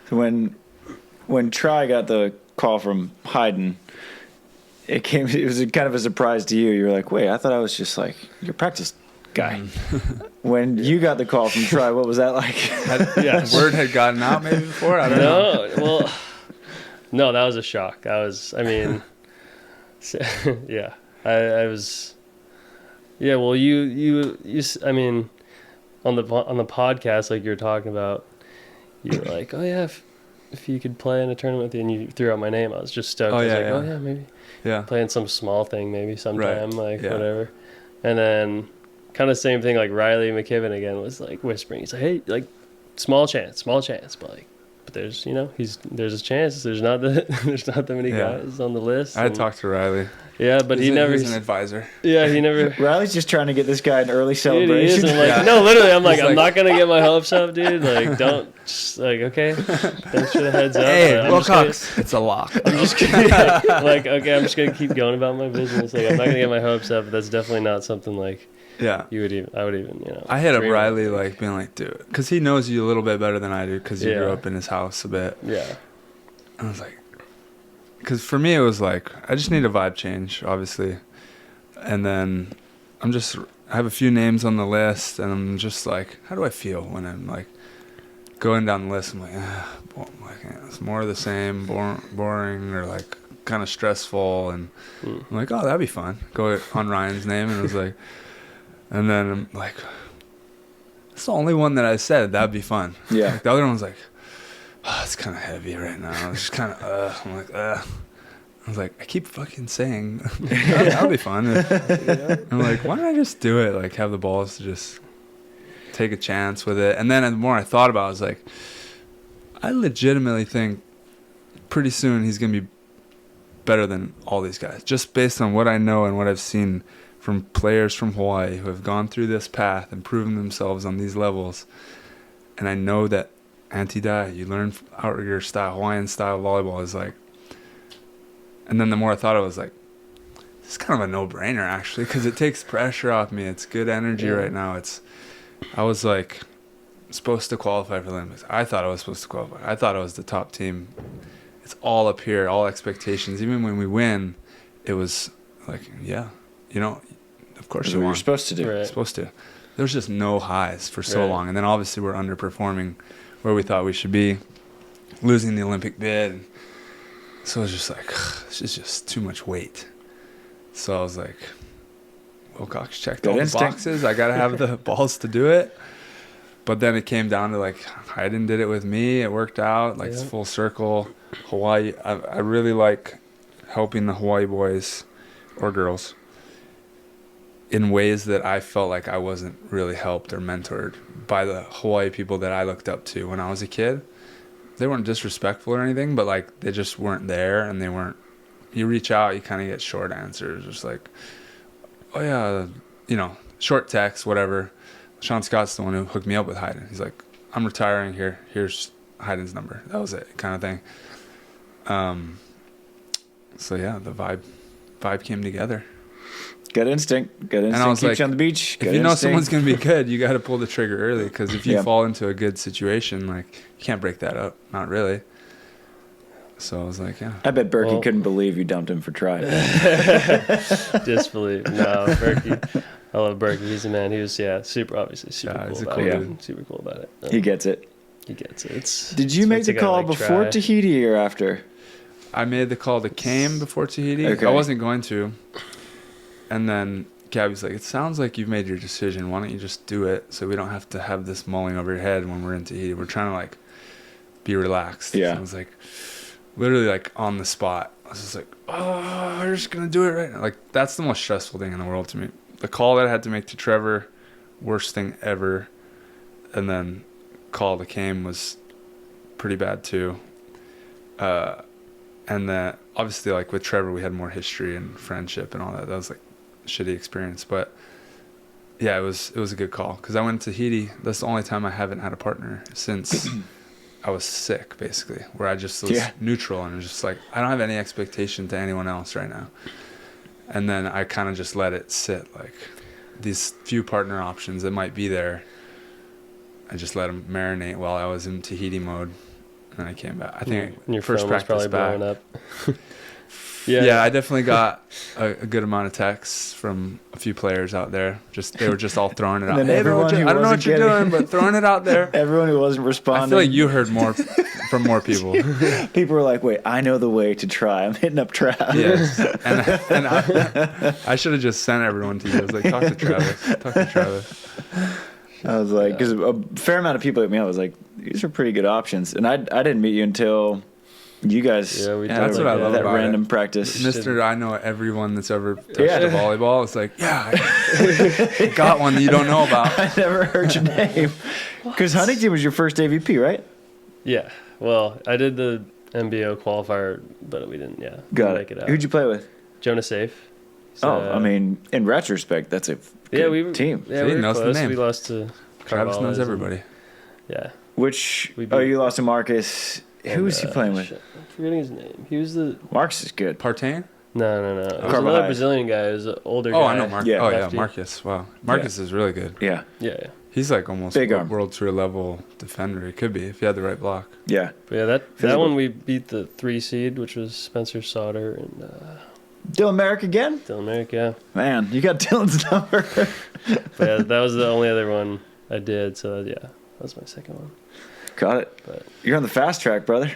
when Try got the call from Hayden, it was kind of a surprise to you. You were like, wait, I thought I was just like your practice guy. When you got the call from Try, what was that like? Word had gotten out maybe before? I don't know. Well, no, that was a shock. I was on the podcast, like you were talking about, you were like, oh yeah, if you could play in a tournament with you, and you threw out my name, I was just stoked. Maybe playing some small thing maybe sometime, whatever. And then kind of same thing, like Riley McKibben again was like whispering, he's like, hey, like small chance, but there's there's a chance. There's not that many guys on the list. I talked to Riley. Yeah, but he's an advisor. Yeah, he never. Riley's just trying to get this guy an early celebration. Dude, he is. No, literally, I'm like, I'm not gonna get my hopes up, dude. Like, okay, thanks for the heads up. Hey, Wilcox, it's a lock. I'm just kidding. I'm just gonna keep going about my business. Like, I'm not gonna get my hopes up. But that's definitely not something like. Yeah. I would even. I hit up Riley, like being like, dude, because he knows you a little bit better than I do, because you grew up in his house a bit. Yeah. I was like. Because for me, it was like, I just need a vibe change, obviously. And then I have a few names on the list, and I'm just like, how do I feel when I'm like going down the list? I'm like, it's more of the same, boring, or like kind of stressful. And I'm like, oh, that'd be fun. Go on Ryan's name, and it was like, and then I'm like, it's the only one that I said, that'd be fun. Yeah. Like, the other one was like, oh, it's kind of heavy right now. It's just kind of, I'm like, I was like, I keep fucking saying, that'll be fun. I'm like, why don't I just do it? Like, have the balls to just take a chance with it. And then the more I thought about it, I was like, I legitimately think pretty soon he's going to be better than all these guys, just based on what I know and what I've seen from players from Hawaii who have gone through this path and proven themselves on these levels. And I know that anti-dye, you learn out your style, Hawaiian style volleyball is like, and then the more I thought, I was like, it's kind of a no-brainer actually, because it takes pressure off me. It's good energy right now. I was like supposed to qualify for the Olympics. I thought I was supposed to qualify. I thought I was the top team. It's all up here, all expectations. Even when we win, it was like, of course you won. You're supposed to do. Right. Supposed to. There was just no highs for so long, and then obviously we're underperforming where we thought we should be, losing the Olympic bid. So it was just like, this is just too much weight. So I was like, Wilcox checked all the boxes. I got to have the balls to do it. But then it came down to like, Hayden did it with me. It worked out, like it's full circle. Hawaii, I really like helping the Hawaii boys or girls in ways that I felt like I wasn't really helped or mentored by the Hawaii people that I looked up to when I was a kid. They weren't disrespectful or anything, but like they just weren't there, and they weren't. You reach out, you kind of get short answers, just like, oh yeah, short text, whatever. Chaim Scott's the one who hooked me up with Hayden. He's like, I'm retiring here. Here's Hayden's number. That was it, kind of thing. So yeah, the vibe came together. Good instinct. And I was keeps like, you on the beach. If you know someone's going to be good, you got to pull the trigger early, because if you fall into a good situation, like, you can't break that up. Not really. So I was like, yeah. I bet Berkey couldn't believe you dumped him for Try. Disbelief. No, Berkey. I love Berkey. He's a man. He was, super, obviously, super cool about it. Super cool about it. He gets it. Did you make the call before Tahiti or after? I made the call to Chaim before Tahiti. Okay. I wasn't going to. And then Gabby's like, it sounds like you've made your decision. Why don't you just do it so we don't have to have this mulling over your head when we're in Tahiti? We're trying to, like, be relaxed. Yeah. So I was like, literally, like, on the spot. I was just like, oh, we're just going to do it right now. Like, that's the most stressful thing in the world to me. The call that I had to make to Trevor, worst thing ever. And then call to Chaim was pretty bad, too. And then, obviously, like, with Trevor, we had more history and friendship and all that. That was, like, shitty experience, but yeah, it was a good call, because I went to Tahiti. That's the only time I haven't had a partner since I was sick, basically, where I just was neutral and just like, I don't have any expectation to anyone else right now. And then I kind of just let it sit, like these few partner options that might be there. I just let them marinate while I was in Tahiti mode. and I came back. I think your first phone was practice probably back. blowing up. Yeah, I definitely got a good amount of texts from a few players out there. They were just all throwing it out. Hey, I don't know what you're doing, but throwing it out there. Everyone who wasn't responding. I feel like you heard more from more people. People were like, "Wait, I know the way to try. I'm hitting up Travis." Yes, and I should have just sent everyone to you. I was like, talk to Travis. I was like, because a fair amount of people hit me up. I was like, these are pretty good options, and I didn't meet you until. You guys, that's what I love that about random it. practice. Mr. I know everyone that's ever touched a volleyball. It's like, I got one that you don't know about. I never heard your name. Because Huntington was your first AVP, right? Yeah. Well, I did the MBO qualifier, but we didn't, make it out. Who'd you play with? Jonah Safe. I mean, in retrospect, that's a good team. Yeah, we were close. We lost to Travis knows everybody. Yeah. You lost to Marcus. Who was he playing with? I'm forgetting his name. He was the... Marcus is good. Partain? No. It was another Brazilian guy. It was an older guy. Oh, I know Marcus. Marcus. Wow. Marcus is really good. Yeah. He's like almost a World Tour level defender. He could be if he had the right block. Yeah. But yeah, that one we beat the 3 seed, which was Spencer Sauter and... Dylan Merrick again? Dylan Merrick, yeah. Man, you got Dylan's number. But yeah, that was the only other one I did. So yeah, that was my second one. Got it. But you're on the fast track, brother.